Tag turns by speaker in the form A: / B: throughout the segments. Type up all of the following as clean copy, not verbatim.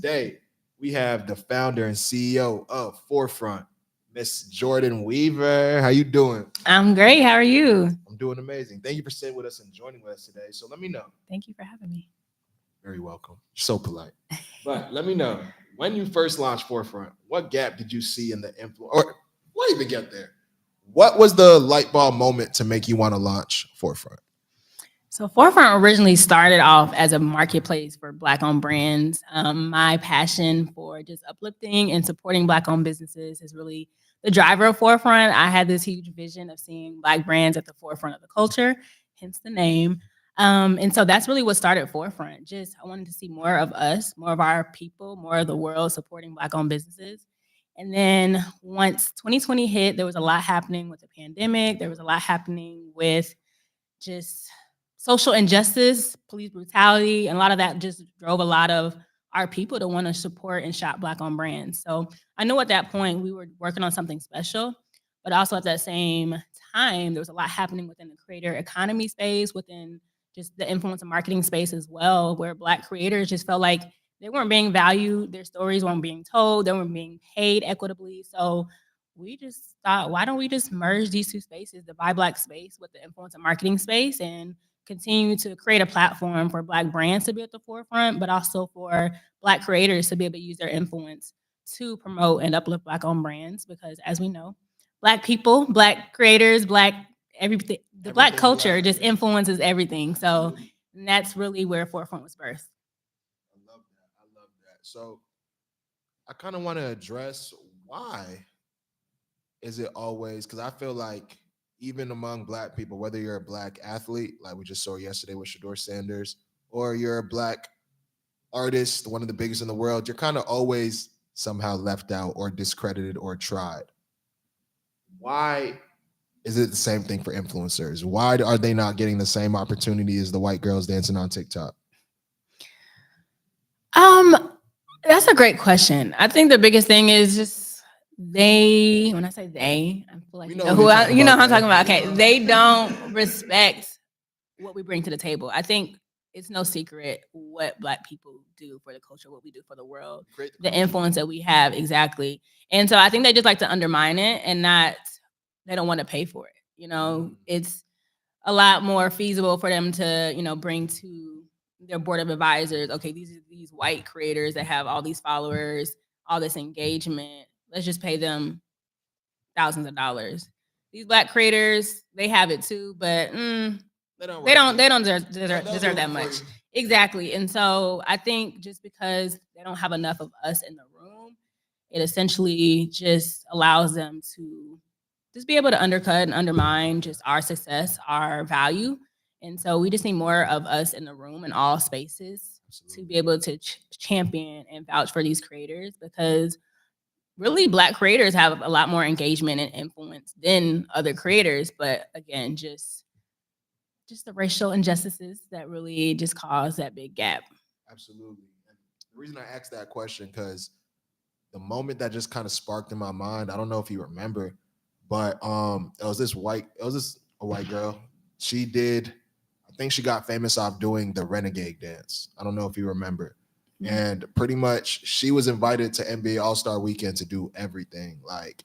A: today we have the founder and CEO of Forefront, Miss Jordyn Weaver. How you doing?
B: I'm great. How are you?
A: I'm doing amazing. Thank you for staying with us and joining with us today. So let me know.
B: Thank you for having me.
A: Very welcome. So polite. But let me know, when you first launched Forefront, what gap did you see in the influence? Or why even get there? What was the light bulb moment to make you want to launch Forefront?
B: So Forefront originally started off as a marketplace for Black-owned brands. My passion for just uplifting and supporting Black-owned businesses is really the driver of Forefront. I had this huge vision of seeing Black brands at the forefront of the culture, hence the name. And so that's really what started Forefront. Just I wanted to see more of us, more of our people, more of the world supporting Black-owned businesses. And then once 2020 hit, there was a lot happening with the pandemic. There was a lot happening with just social injustice, police brutality, and a lot of that just drove a lot of our people to want to support and shop Black-owned brands. So I knew at that point we were working on something special, but also at that same time, there was a lot happening within the creator economy space, within just the influencer marketing space as well, where Black creators just felt like they weren't being valued, their stories weren't being told, they weren't being paid equitably. So we just thought, why don't we just merge these two spaces, the Buy Black space with the influencer marketing space, and continue to create a platform for Black brands to be at the forefront, but also for Black creators to be able to use their influence to promote and uplift Black-owned brands. Because as we know, Black people, Black creators, Black everything, the Black culture just influences everything. So that's really where Forefront was birthed.
A: I love that. I love that. So I kind of want to address, why is it always, because I feel like even among Black people, whether you're a Black athlete, like we just saw yesterday with Shador Sanders, or you're a Black artist, one of the biggest in the world, you're kind of always somehow left out or discredited or tried. Why is it the same thing for influencers? Why are they not getting the same opportunity as the white girls dancing on TikTok?
B: That's a great question. I think the biggest thing is just when I say they, I feel like you know who I'm talking about. Okay, they don't respect what we bring to the table. I think it's no secret what Black people do for the culture, what we do for the world, the influence that we have, exactly. And so I think they just like to undermine it, and they don't want to pay for it. It's a lot more feasible for them to, bring to their board of advisors, okay, these are these white creators that have all these followers, all this engagement. Let's just pay them thousands of dollars. These Black creators, they have it too, but they don't deserve that much. Exactly. And so I think just because they don't have enough of us in the room, it essentially just allows them to just be able to undercut and undermine just our success, our value. And so we just need more of us in the room in all spaces. Absolutely. To be able to champion and vouch for these creators, because really Black creators have a lot more engagement and influence than other creators. But again, just the racial injustices that really just cause that big gap.
A: Absolutely. And the reason I asked that question, because the moment that just kind of sparked in my mind, I don't know if you remember, but it was a white girl. I think she got famous off doing the Renegade dance. I don't know if you remember. Mm-hmm. And pretty much she was invited to NBA All-Star Weekend to do everything, like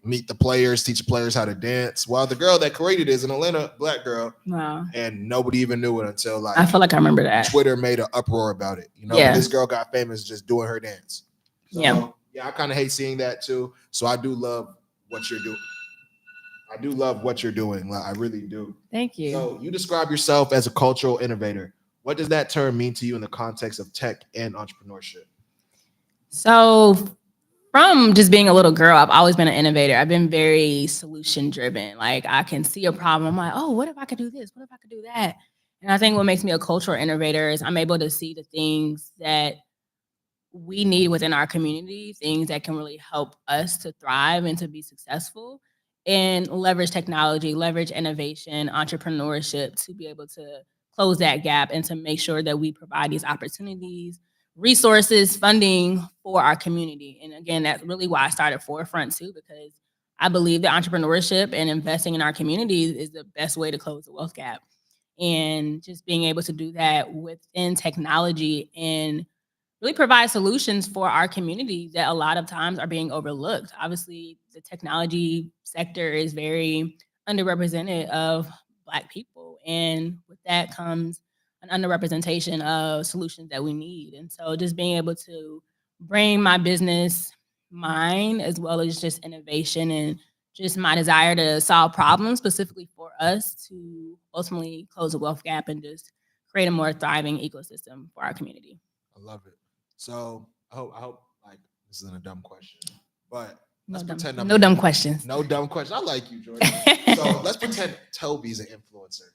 A: meet the players, teach the players how to dance. While the girl that created it is an Atlanta Black girl.
B: Wow.
A: And nobody even knew it until
B: I feel like I remember that.
A: Twitter made an uproar about it. Yeah. This girl got famous just doing her dance. So, yeah, I kind of hate seeing that too. So I do love what you're doing. Like, I really do.
B: Thank you.
A: So you describe yourself as a cultural innovator. What does that term mean to you in the context of tech and entrepreneurship?
B: So from just being a little girl, I've always been an innovator. I've been very solution driven. Like, I can see a problem. I'm like, oh, what if I could do this? What if I could do that? And I think what makes me a cultural innovator is I'm able to see the things that we need within our community, things that can really help us to thrive and to be successful, and leverage technology, leverage innovation, entrepreneurship to be able to close that gap and to make sure that we provide these opportunities, resources, funding for our community. And again, that's really why I started Forefront too, because I believe that entrepreneurship and investing in our communities is the best way to close the wealth gap. And just being able to do that within technology and really provide solutions for our community that a lot of times are being overlooked. Obviously, the technology sector is very underrepresented of Black people, and with that comes an underrepresentation of solutions that we need. And so, just being able to bring my business mind as well as just innovation and just my desire to solve problems specifically for us to ultimately close the wealth gap and just create a more thriving ecosystem for our community.
A: I love it. So I hope like this isn't a dumb question, but let's
B: No dumb,
A: pretend
B: no dumb questions.
A: no dumb question. I like you, Jordyn. So let's pretend Toby's an influencer.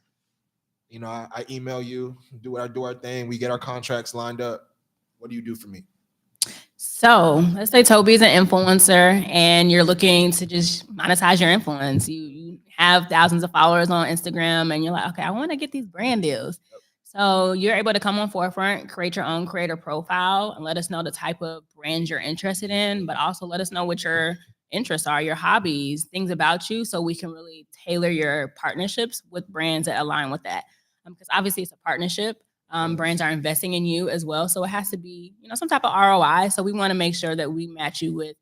A: You know, I email you, do our thing, we get our contracts lined up. What do you do for me?
B: So let's say Toby's an influencer and you're looking to just monetize your influence. You have thousands of followers on Instagram and you're like, okay, I want to get these brand deals. So you're able to come on Forefront, create your own creator profile, and let us know the type of brands you're interested in, but also let us know what your interests are, your hobbies, things about you, so we can really tailor your partnerships with brands that align with that. Because obviously it's a partnership. Brands are investing in you as well, so it has to be, some type of ROI. So we want to make sure that we match you with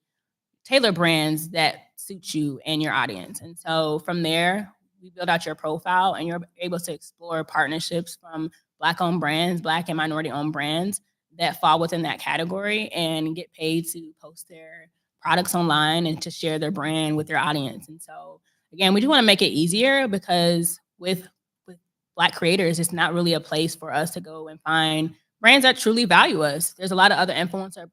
B: tailor brands that suit you and your audience. And so from there, we build out your profile and you're able to explore partnerships from Black-owned brands, Black and minority-owned brands that fall within that category and get paid to post their products online and to share their brand with their audience. And so, again, we just want to make it easier because with Black creators, it's not really a place for us to go and find brands that truly value us. There's a lot of other influencer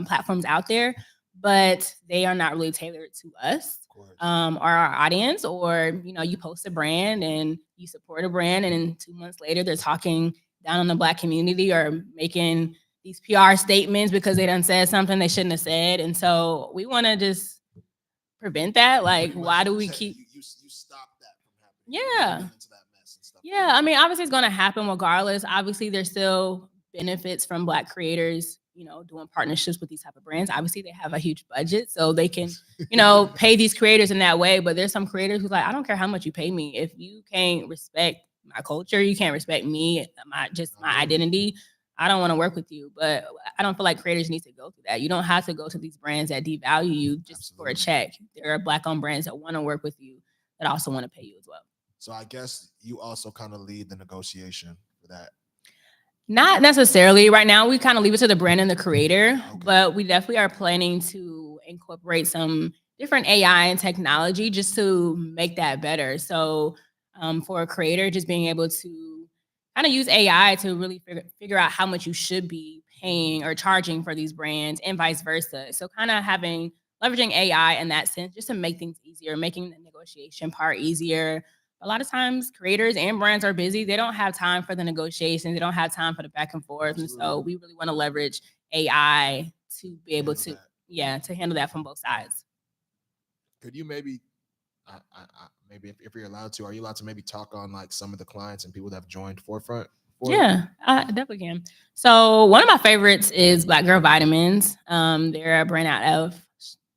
B: platforms out there, but they are not really tailored to us or our audience. Or, you post a brand and you support a brand, and then 2 months later, they're talking down on the Black community or making these PR statements because they done said something they shouldn't have said. And so we want to just prevent that. Like, why do we keep...
A: You stop that from happening?
B: Yeah. Yeah, I mean, obviously it's going to happen regardless. Obviously, there's still benefits from Black creators, doing partnerships with these type of brands. Obviously, they have a huge budget, so they can, pay these creators in that way. But there's some creators who's like, I don't care how much you pay me. If you can't respect my culture, you can't respect me, my identity, I don't want to work with you. But I don't feel like creators need to go through that. You don't have to go to these brands that devalue you just for a check. There are Black-owned brands that want to work with you that also want to pay you as well.
A: So I guess you also kind of lead the negotiation for that.
B: Not necessarily. Right now, we kind of leave it to the brand and the creator, but we definitely are planning to incorporate some different AI and technology just to make that better. So for a creator, just being able to kind of use AI to really figure out how much you should be paying or charging for these brands and vice versa. So kind of leveraging AI in that sense, just to make things easier, making the negotiation part easier. A lot of times creators and brands are busy. They don't have time for the negotiations. They don't have time for the back and forth. Absolutely. And so we really want to leverage AI to be able to handle that from both sides.
A: Could you maybe, maybe if you're allowed to, are you allowed to maybe talk on like some of the clients and people that have joined Forefront?
B: Yeah, I definitely can. So one of my favorites is Black Girl Vitamins. They're a brand out of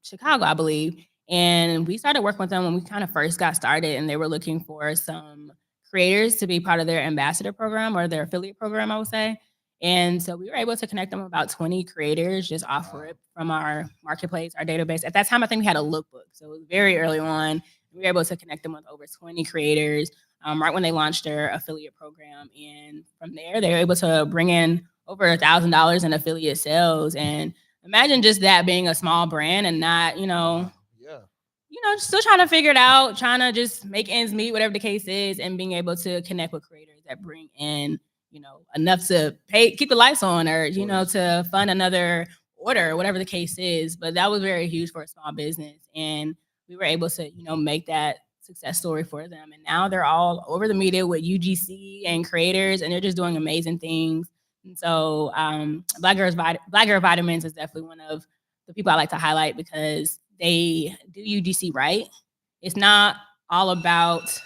B: Chicago, I believe. And we started working with them when we kind of first got started, and they were looking for some creators to be part of their ambassador program or their affiliate program, I would say. And so we were able to connect them with about 20 creators just off rip from our marketplace, our database. At that time, I think we had a lookbook. So it was very early on. We were able to connect them with over 20 creators right when they launched their affiliate program. And from there, they were able to bring in over $1,000 in affiliate sales. And imagine just that being a small brand and not, still trying to figure it out, trying to just make ends meet, whatever the case is, and being able to connect with creators that bring in, enough to keep the lights on, or, to fund another order, whatever the case is. But that was very huge for a small business. And we were able to, make that success story for them. And now they're all over the media with UGC and creators, and they're just doing amazing things. And so Black Girl Vitamins is definitely one of the people I like to highlight because they do UGC right. It's not all about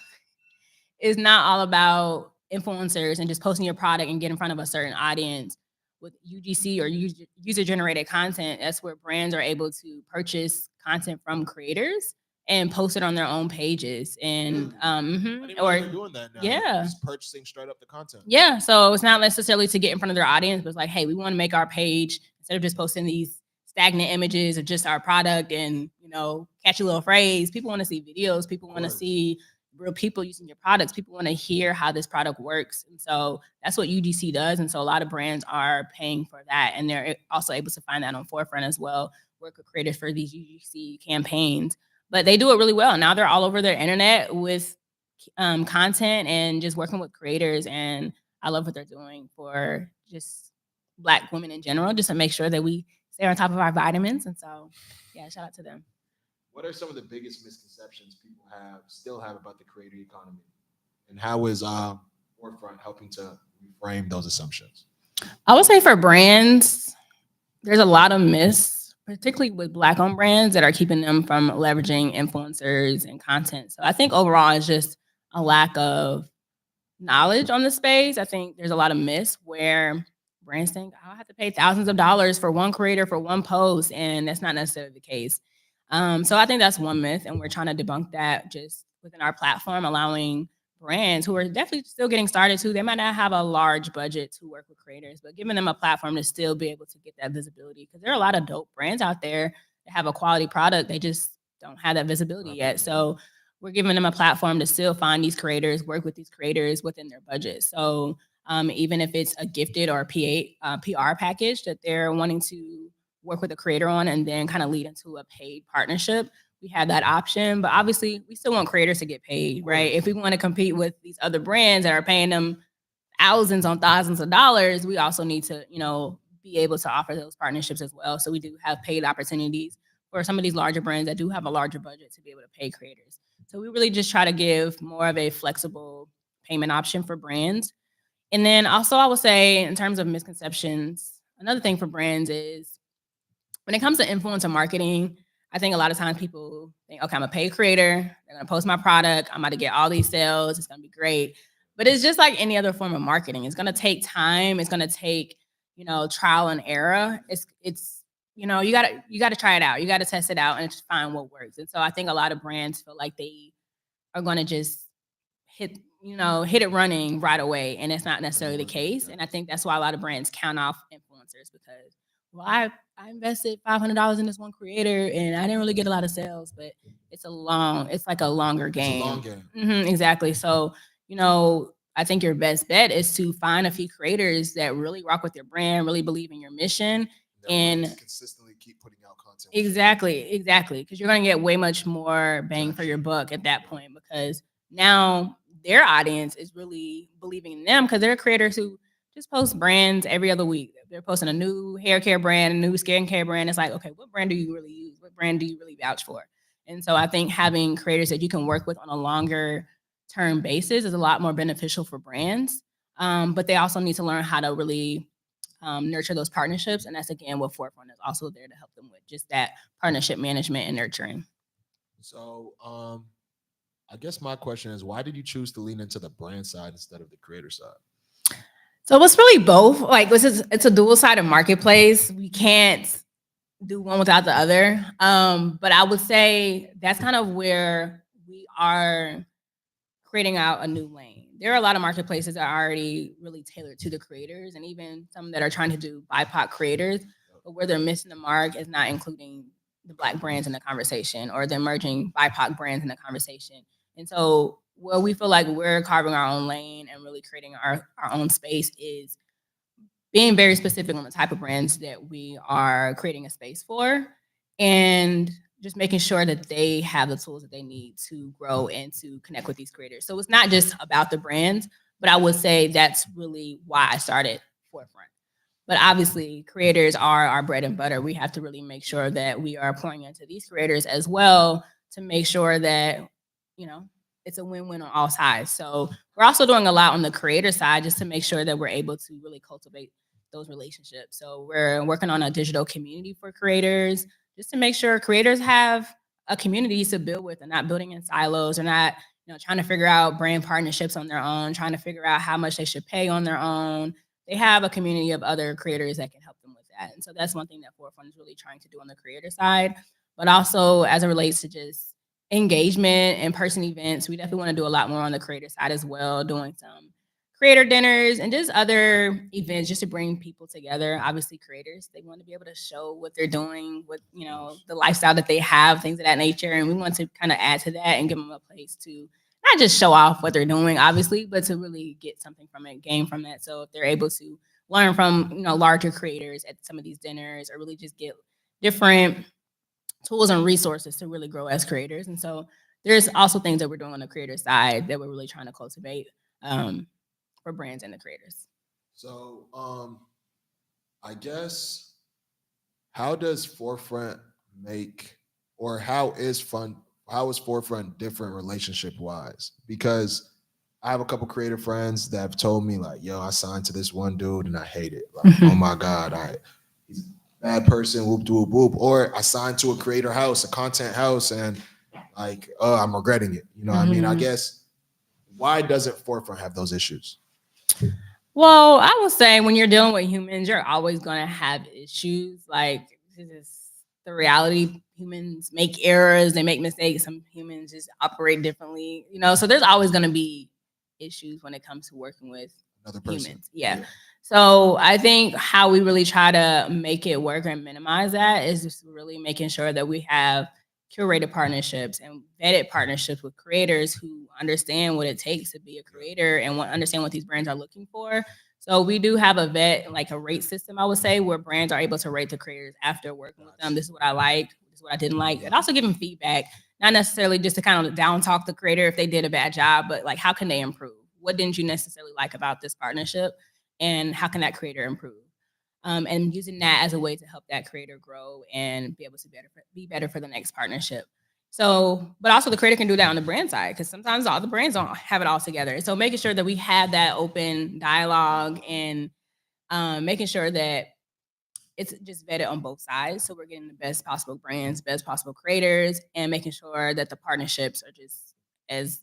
B: influencers and just posting your product and get in front of a certain audience. With UGC or user generated content, that's where brands are able to purchase content from creators and post it on their own pages. And
A: I didn't know
B: or
A: they're doing that now.
B: yeah.
A: Just purchasing straight up the content.
B: Yeah, so it's not necessarily to get in front of their audience, but it's like, hey, we want to make our page instead of just posting these stagnant images of just our product and catchy little phrase. People want to see videos. People want to see real people using your products. People want to hear how this product works, and so that's what UGC does. And so a lot of brands are paying for that, and they're also able to find that on Forefront as well. Work with creators for these UGC campaigns, but they do it really well. Now they're all over their internet with content and just working with creators, and I love what they're doing for just Black women in general, just to make sure that we stay on top of our vitamins. And so, yeah, shout out to them.
A: What are some of the biggest misconceptions people still have about the creator economy, and how is Forefront helping to reframe those assumptions?
B: I would say for brands, there's a lot of myths, particularly with Black-owned brands, that are keeping them from leveraging influencers and content. So I think overall it's just a lack of knowledge on the space. I think there's a lot of myths where brands think, I'll have to pay thousands of dollars for one creator for one post, and that's not necessarily the case. So I think that's one myth, and we're trying to debunk that just within our platform, allowing brands who are definitely still getting started too. They might not have a large budget to work with creators, but giving them a platform to still be able to get that visibility, because there are a lot of dope brands out there that have a quality product. They just don't have that visibility yet. So we're giving them a platform to still find these creators, work with these creators within their budget. So even if it's a gifted or a PR package that they're wanting to work with a creator on and then kind of lead into a paid partnership, we have that option. But obviously, we still want creators to get paid, right? If we want to compete with these other brands that are paying them thousands on thousands of dollars, we also need to, be able to offer those partnerships as well. So we do have paid opportunities for some of these larger brands that do have a larger budget to be able to pay creators. So we really just try to give more of a flexible payment option for brands. And then also I would say, in terms of misconceptions, another thing for brands is when it comes to influencer marketing, I think a lot of times people think, okay, I'm a paid creator. They're going to post my product. I'm about to get all these sales. It's going to be great. But it's just like any other form of marketing. It's going to take time. It's going to take, trial and error. It's you got to try it out. You got to test it out and just find what works. And so I think a lot of brands feel like they are going to just hit it running right away. And it's not necessarily the case. And I think that's why a lot of brands count off influencers, because, well, I invested $500 in this one creator and I didn't really get a lot of sales, but it's like a longer game.
A: It's a long game.
B: Exactly. So, I think your best bet is to find a few creators that really rock with your brand, really believe in your mission, and
A: consistently keep putting out content.
B: Exactly. Because you're going to get way much more bang for your buck at that point, because now their audience is really believing in them, because they're creators who just post brands every other week. They're posting a new hair care brand, a new skincare brand. It's like, okay, what brand do you really use? What brand do you really vouch for? And so I think having creators that you can work with on a longer term basis is a lot more beneficial for brands. But they also need to learn how to really nurture those partnerships. And that's, again, what Forefront is also there to help them with, just that partnership management and nurturing.
A: So I guess my question is, why did you choose to lean into the brand side instead of the creator side?
B: So it's really both. Like, it's a dual-sided marketplace. We can't do one without the other. But I would say that's kind of where we are creating out a new lane. There are a lot of marketplaces that are already really tailored to the creators, and even some that are trying to do BIPOC creators, but where they're missing the mark is not including the Black brands in the conversation, or the emerging BIPOC brands in the conversation. And so where we feel like we're carving our own lane and really creating our own space is being very specific on the type of brands that we are creating a space for, and just making sure that they have the tools that they need to grow and to connect with these creators. So it's not just about the brands, but I would say that's really why I started Forefront. But obviously, creators are our bread and butter. We have to really make sure that we are pouring into these creators as well, to make sure that, it's a win-win on all sides. So we're also doing a lot on the creator side, just to make sure that we're able to really cultivate those relationships. So we're working on a digital community for creators, just to make sure creators have a community to build with, and not building in silos, or not, trying to figure out brand partnerships on their own, trying to figure out how much they should pay on their own. They have a community of other creators that can help them with that. And so that's one thing that Forefront is really trying to do on the creator side. But also, as it relates to just engagement, in-person events. We definitely want to do a lot more on the creator side as well, doing some creator dinners and just other events just to bring people together. Obviously, creators, they want to be able to show what they're doing, what, the lifestyle that they have, things of that nature. And we want to kind of add to that and give them a place to not just show off what they're doing, obviously, but to really get something from it, gain from that. So if they're able to learn from, larger creators at some of these dinners or really just get different tools and resources to really grow as creators. And so there's also things that we're doing on the creator side that we're really trying to cultivate for brands and the creators.
A: So, I guess, how does Forefront make, or how is Forefront different relationship wise? Because I have a couple creative friends that have told me like, yo, I signed to this one dude and I hate it. Like, oh my God, he's a bad person, whoop de whoop whoop. Or I signed to a creator house, a content house, and like, oh, I'm regretting it. You know what I mean? I guess, why doesn't Forefront have those issues?
B: Well, I will say when you're dealing with humans, you're always going to have issues. Like, this is the reality. Humans make errors, they make mistakes. Some humans just operate differently, so there's always going to be issues when it comes to working with
A: Another person.
B: humans. Yeah. So I think how we really try to make it work and minimize that is just really making sure that we have curated partnerships and vetted partnerships with creators who understand what it takes to be a creator and understand what these brands are looking for. So we do have a vet, like a rate system, I would say, where brands are able to rate the creators after working with them. This is what I liked, this is what I didn't like, and also give them feedback, not necessarily just to kind of down talk the creator if they did a bad job, but like, how can they improve? What didn't you necessarily like about this partnership? And how can that creator improve? And using that as a way to help that creator grow and be able to be better for the next partnership. So, but also the creator can do that on the brand side because sometimes all the brands don't have it all together. So making sure that we have that open dialogue and making sure that it's just vetted on both sides. So we're getting the best possible brands, best possible creators, and making sure that the partnerships are just as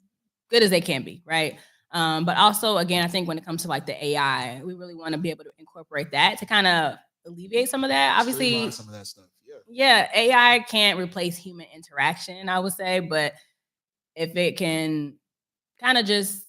B: good as they can be, right? But also, again, I think when it comes to like the AI, we really want to be able to incorporate that to kind of alleviate some of that. Obviously,
A: Streamline some of that stuff.
B: yeah, AI can't replace human interaction, I would say, but if it can kind of just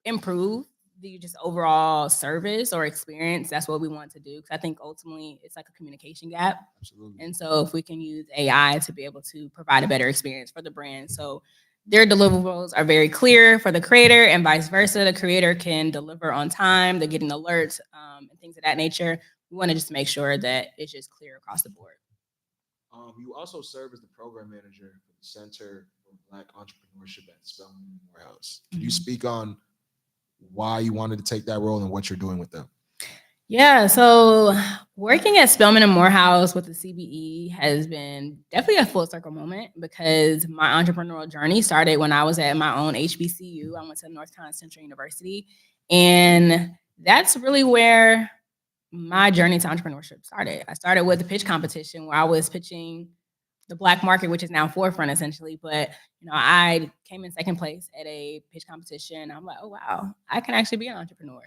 B: improve the just overall service or experience, that's what we want to do. Because I think ultimately it's like a communication gap.
A: Absolutely.
B: And so if we can use AI to be able to provide a better experience for the brand. So their deliverables are very clear for the creator and vice versa. The creator can deliver on time. They're getting alerts and things of that nature. We want to just make sure that it's just clear across the board.
A: You also serve as the program manager for the Center for Black Entrepreneurship at Spelman Morehouse. Can you speak on why you wanted to take that role and what you're doing with them?
B: Yeah, so working at Spelman and Morehouse with the CBE has been definitely a full circle moment because my entrepreneurial journey started when I was at my own HBCU. I went to North Carolina Central University, and that's really where my journey to entrepreneurship started. I started with a pitch competition where I was pitching the Black market, which is now Forefront essentially. But I came in second place at a pitch competition. I'm like, oh wow, I can actually be an entrepreneur.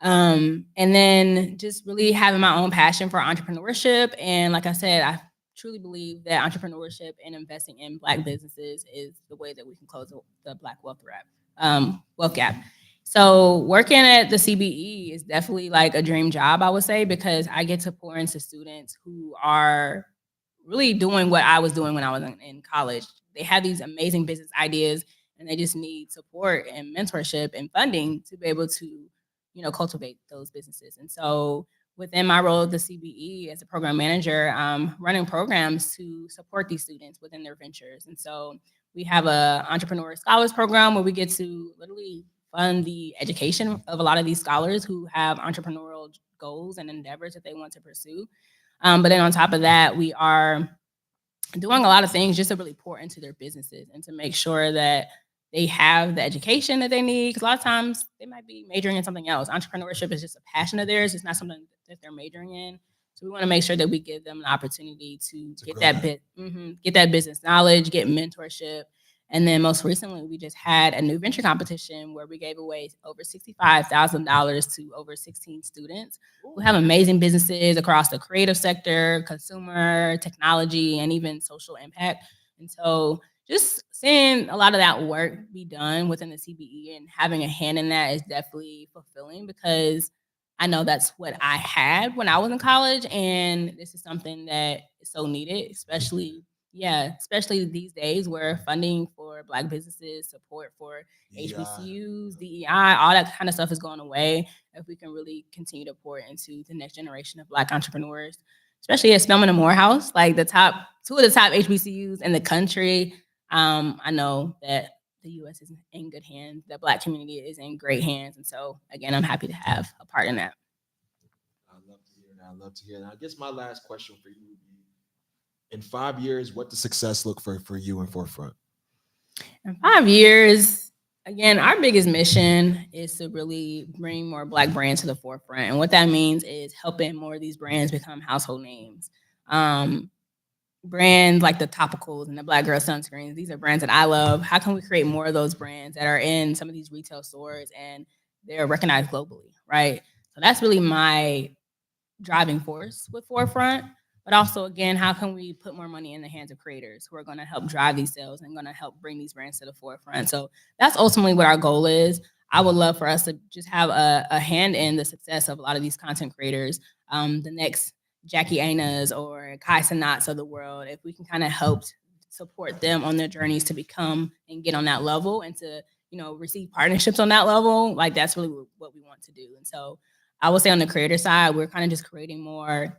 B: And then just really having my own passion for entrepreneurship. And like I said, I truly believe that entrepreneurship and investing in Black businesses is the way that we can close the Black wealth gap. So working at the CBE is definitely like a dream job, I would say, because I get to pour into students who are really doing what I was doing when I was in college. They have these amazing business ideas and they just need support and mentorship and funding to be able to, cultivate those businesses. And so within my role at the CBE as a program manager, I'm running programs to support these students within their ventures. And so we have a entrepreneur scholars program where we get to literally fund the education of a lot of these scholars who have entrepreneurial goals and endeavors that they want to pursue. But then on top of that, we are doing a lot of things just to really pour into their businesses and to make sure that they have the education that they need. Because a lot of times they might be majoring in something else. Entrepreneurship is just a passion of theirs. It's not something that they're majoring in. So we want to make sure that we give them the opportunity to get get that business knowledge, get mentorship. And then most recently, we just had a new venture competition where we gave away over $65,000 to over 16 students who have amazing businesses across the creative sector, consumer, technology, and even social impact. And so, just seeing a lot of that work be done within the CBE and having a hand in that is definitely fulfilling because I know that's what I had when I was in college, and this is something that is so needed, especially these days where funding for Black businesses, support for
A: DEI.
B: HBCUs, DEI, all that kind of stuff is going away. If we can really continue to pour into the next generation of Black entrepreneurs, especially at Spelman and Morehouse, like two of the top HBCUs in the country. I know that the U.S. is in good hands. The Black community is in great hands, and so again, I'm happy to have a part in that.
A: I love to hear that. I love to hear that. I guess my last question for you would be: in 5 years, what does success look for you in Forefront?
B: In 5 years, again, our biggest mission is to really bring more Black brands to the forefront, and what that means is helping more of these brands become household names. Um, Brands like the topicals and the Black Girl sunscreens. These are brands that I love. How can we create more of those brands that are in some of these retail stores and they're recognized globally, right? So that's really my driving force with Forefront. But also, again, how can we put more money in the hands of creators who are going to help drive these sales and going to help bring these brands to the forefront? So that's ultimately what our goal is. I would love for us to just have a hand in the success of a lot of these content creators. The next Jackie Aina's or Kai Sanats of the world, if we can kind of help support them on their journeys to become and get on that level and to, receive partnerships on that level, like that's really what we want to do. And so I would say on the creator side, we're kind of just creating more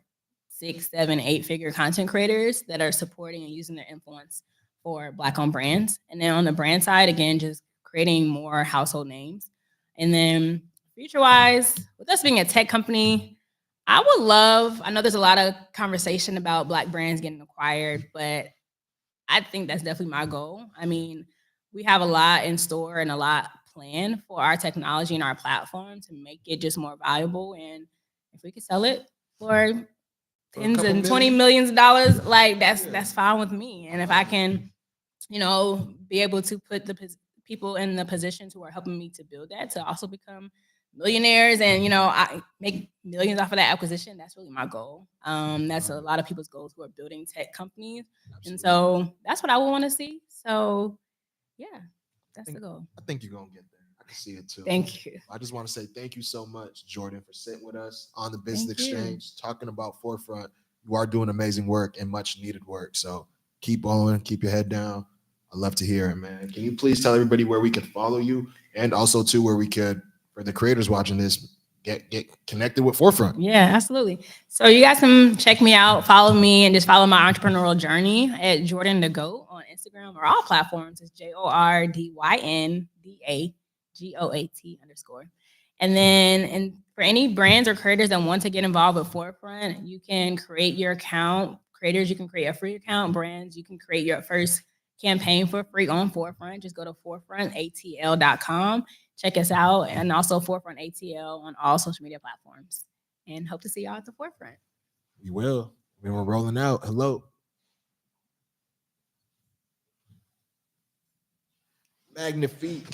B: 6, 7, 8-figure content creators that are supporting and using their influence for Black-owned brands. And then on the brand side, again, just creating more household names. And then future-wise, with us being a tech company, I know there's a lot of conversation about Black brands getting acquired, but I think that's definitely my goal. I mean, we have a lot in store and a lot planned for our technology and our platform to make it just more valuable. And if we could sell it for tens and 20 millions of dollars, like that's fine with me. And if I can, be able to put the people in the positions who are helping me to build that to also become millionaires and I make millions off of that acquisition, that's really my goal. That's a lot of people's goals who are building tech companies. Absolutely. And so that's what I would want to see. So yeah, that's the goal.
A: I think you're gonna get there. I can see it too.
B: Thank you.
A: I just want to say thank you so much, Jordyn, for sitting with us on the Business Exchange, talking about Forefront. You are doing amazing work and much needed work. So keep on, keep your head down. I love to hear it, man. Can you please tell everybody where we can follow you and also too where we could, for the creators watching this, get connected with Forefront?
B: Yeah, absolutely. So you guys can check me out, follow me, and just follow my entrepreneurial journey at Jordyn the Goat on Instagram or all platforms. It's JordynDaGoat_. And then for any brands or creators that want to get involved with Forefront, you can create your account. Creators, you can create a free account. Brands, you can create your first campaign for free on Forefront. Just go to forefrontatl.com. Check us out, and also Forefront ATL on all social media platforms. And hope to see y'all at the Forefront.
A: We will. We're rolling out. Hello. Magnifique.